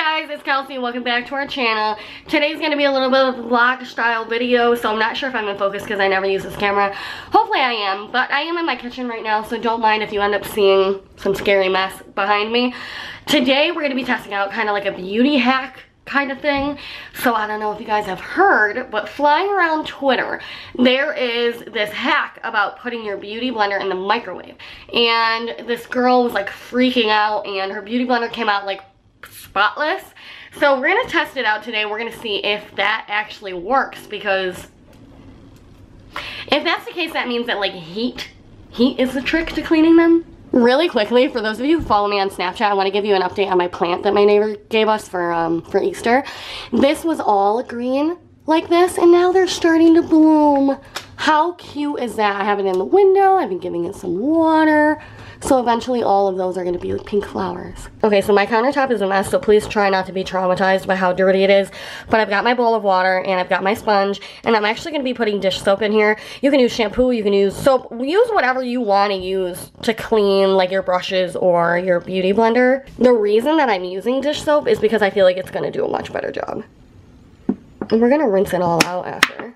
guys, it's Kelsey. Welcome back to our channel. Today's going to be a little bit of a vlog style video, so I'm not sure if I'm in focus because I never use this camera. Hopefully I am, but I am in my kitchen right now, so don't mind if you end up seeing some scary mess behind me. Today we're going to be testing out kind of like a beauty hack kind of thing. So I don't know if you guys have heard, but flying around Twitter, there is this hack about putting your beauty blender in the microwave. And this girl was like freaking out and her beauty blender came out like spotless. So we're gonna test it out today. We're gonna see if that actually works, because if that's the case, that means that like heat is the trick to cleaning them. Really quickly, for those of you who follow me on Snapchat, I want to give you an update on my plant that my neighbor gave us for Easter. This was all green like this, and now they're starting to bloom. How cute is that? I have it in the window. I've been giving it some water. So eventually all of those are going to be like pink flowers. Okay, so my countertop is a mess, so please try not to be traumatized by how dirty it is. But I've got my bowl of water and I've got my sponge, and I'm actually going to be putting dish soap in here. You can use shampoo, you can use soap, use whatever you want to use to clean like your brushes or your beauty blender. The reason that I'm using dish soap is because I feel like it's going to do a much better job. And we're going to rinse it all out after.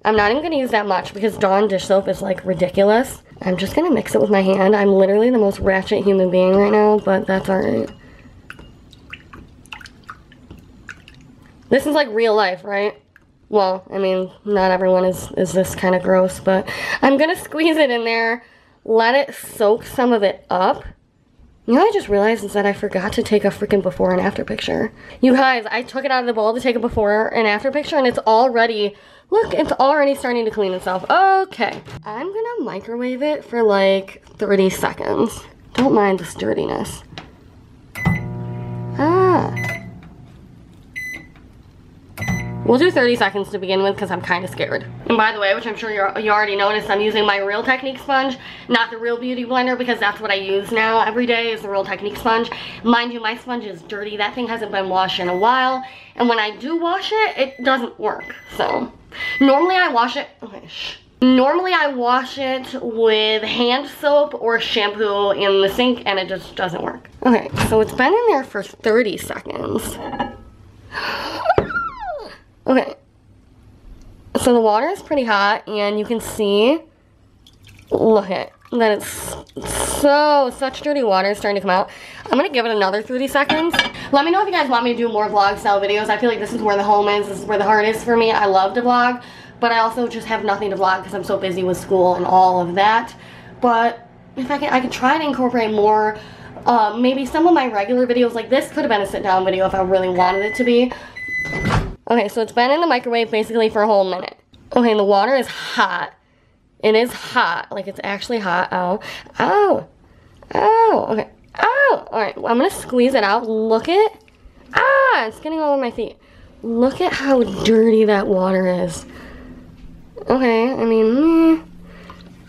I'm not even going to use that much because Dawn dish soap is like ridiculous. I'm just going to mix it with my hand. I'm literally the most ratchet human being right now, but that's alright. This is like real life, right? Well, I mean, not everyone is this kind of gross, but I'm going to squeeze it in there, let it soak some of it up. You know what I just realized is that I forgot to take a freaking before and after picture. You guys, I took it out of the bowl to take a before and after picture, and it's already, look, it's already starting to clean itself. Okay. I'm gonna microwave it for like 30 seconds. Don't mind this dirtiness. We'll do 30 seconds to begin with because I'm kind of scared. And by the way, which I'm sure you already noticed, I'm using my Real Technique sponge, not the Real Beauty blender, because that's what I use now every day is the Real Technique sponge. Mind you, my sponge is dirty. That thing hasn't been washed in a while. And when I do wash it, it doesn't work. So normally I wash it, Normally I wash it with hand soap or shampoo in the sink, and it just doesn't work. Okay, so it's been in there for 30 seconds. Okay, so the water is pretty hot, and you can see, look at that, it's such dirty water is starting to come out. I'm gonna give it another 30 seconds. Let me know if you guys want me to do more vlog style videos. I feel like this is where the home is. This is where the heart is for me. I love to vlog, but I also just have nothing to vlog because I'm so busy with school and all of that. But if I could try to incorporate more, maybe some of my regular videos. Like this could have been a sit down video if I really wanted it to be. Okay, so it's been in the microwave basically for a whole minute. Okay, and the water is hot. It is hot. Like, it's actually hot. Ow. Ow. Ow. Okay. Ow. Alright, well, I'm going to squeeze it out. Look at... Ah! It's getting all over my feet. Look at how dirty that water is. Okay, I mean...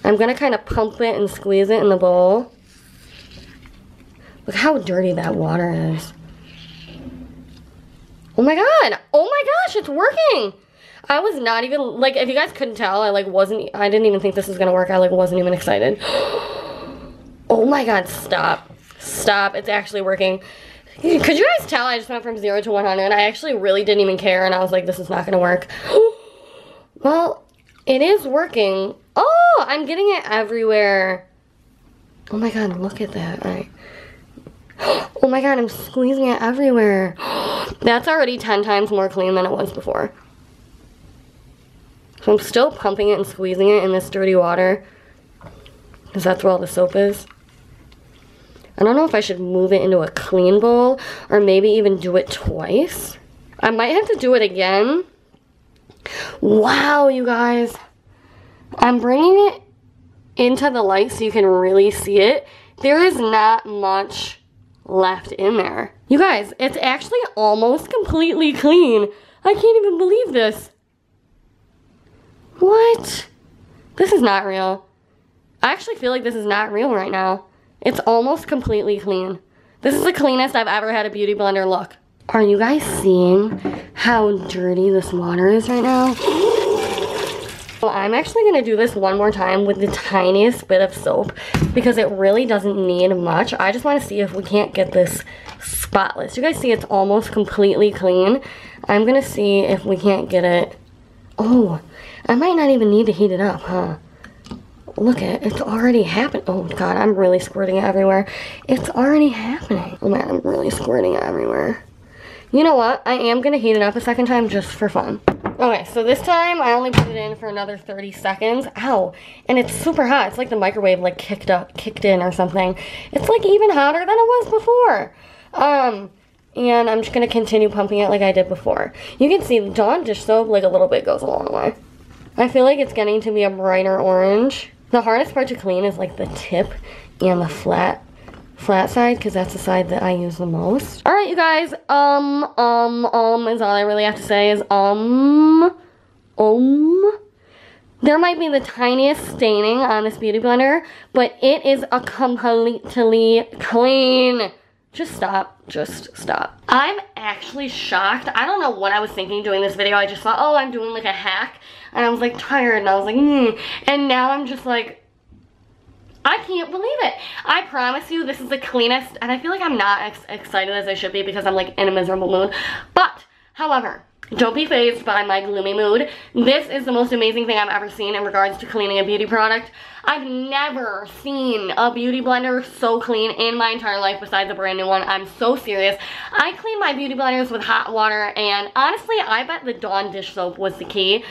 I'm going to kind of pump it and squeeze it in the bowl. Look how dirty that water is. Oh my god! Oh my gosh, it's working! I was not even, like, if you guys couldn't tell, I didn't even think this was gonna work. I, like, wasn't even excited. Oh my god, stop. Stop, it's actually working. Could you guys tell I just went from 0 to 100? I actually really didn't even care, and I was like, this is not gonna work. Well, it is working. Oh, I'm getting it everywhere. Oh my god, look at that. Alright. Oh my god, I'm squeezing it everywhere. That's already 10 times more clean than it was before. So I'm still pumping it and squeezing it in this dirty water, because that's where all the soap is. I don't know if I should move it into a clean bowl or maybe even do it twice. I might have to do it again. Wow, you guys. I'm bringing it into the light so you can really see it. There is not much left in there. You guys, it's actually almost completely clean. I can't even believe this. What? This is not real. I actually feel like this is not real right now. It's almost completely clean. This is the cleanest I've ever had a beauty blender look. Are you guys seeing how dirty this water is right now? Well, I'm actually going to do this one more time with the tiniest bit of soap because it really doesn't need much. I just want to see if we can't get this spotless. You guys see it's almost completely clean. I'm gonna see if we can't get it. Oh, I might not even need to heat it up, huh? Look at it, it's already happened. Oh god, I'm really squirting it everywhere. It's already happening. Oh man, I'm really squirting it everywhere. You know what? I am gonna heat it up a second time just for fun. Okay, so this time I only put it in for another 30 seconds. Ow, and it's super hot. It's like the microwave like kicked in or something. It's like even hotter than it was before. And I'm just gonna continue pumping it like I did before. You can see the Dawn dish soap, like a little bit goes a long way. I feel like it's getting to be a brighter orange. The hardest part to clean is like the tip and the flat side, because that's the side that I use the most. All right, you guys, is all I really have to say is, there might be the tiniest staining on this beauty blender, but it is a completely clean. Just stop. I'm actually shocked. I don't know what I was thinking doing this video. I just thought, oh, I'm doing like a hack. And I was like tired and I was like, And now I'm just like, I can't believe it. I promise you this is the cleanest. And I feel like I'm not as excited as I should be because I'm like in a miserable mood. But, however, don't be fazed by my gloomy mood. This is the most amazing thing I've ever seen in regards to cleaning a beauty product. I've never seen a beauty blender so clean in my entire life besides a brand new one. I'm so serious. I clean my beauty blenders with hot water, and honestly, I bet the Dawn dish soap was the key.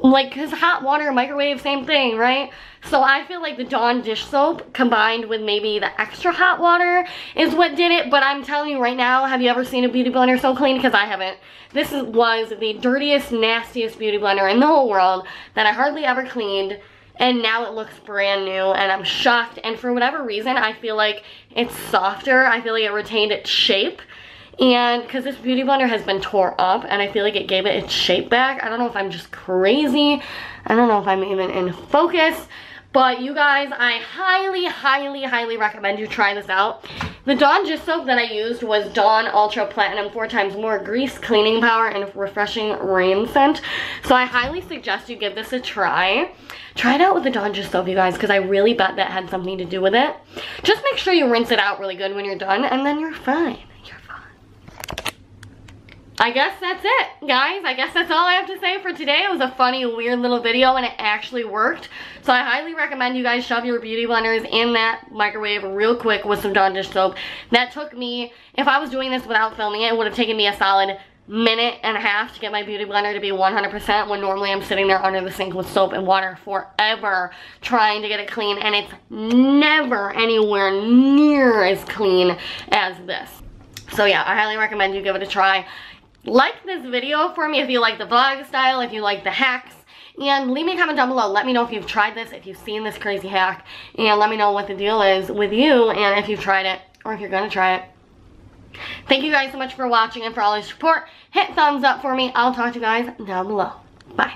Like, because hot water, microwave, same thing, right? So I feel like the Dawn dish soap combined with maybe the extra hot water is what did it. But I'm telling you right now, have you ever seen a beauty blender so clean? Because I haven't. This was the dirtiest, nastiest beauty blender in the whole world that I hardly ever cleaned. And now it looks brand new, and I'm shocked. And for whatever reason, I feel like it's softer. I feel like it retained its shape. And because this beauty blender has been tore up, and I feel like it gave it its shape back. I don't know if I'm just crazy. I don't know if I'm even in focus. But you guys, I highly recommend you try this out. The Dawn dish soap that I used was Dawn Ultra Platinum 4 times more grease, cleaning power, and refreshing rain scent. So I highly suggest you give this a try. Try it out with the Dawn dish soap, you guys, because I really bet that had something to do with it. Just make sure you rinse it out really good when you're done, and then you're fine. I guess that's it, guys. I guess that's all I have to say for today. It was a funny, weird little video, and it actually worked. So I highly recommend you guys shove your beauty blenders in that microwave real quick with some Dawn dish soap. That took me, if I was doing this without filming it, it would have taken me a solid minute and a half to get my beauty blender to be 100%, when normally I'm sitting there under the sink with soap and water forever trying to get it clean, and it's never anywhere near as clean as this. So yeah, I highly recommend you give it a try. Like this video for me if you like the vlog style, if you like the hacks, and leave me a comment down below. Let me know if you've tried this, if you've seen this crazy hack, and let me know what the deal is with you, and if you've tried it, or if you're gonna try it. Thank you guys so much for watching and for all your support. Hit thumbs up for me. I'll talk to you guys down below. Bye.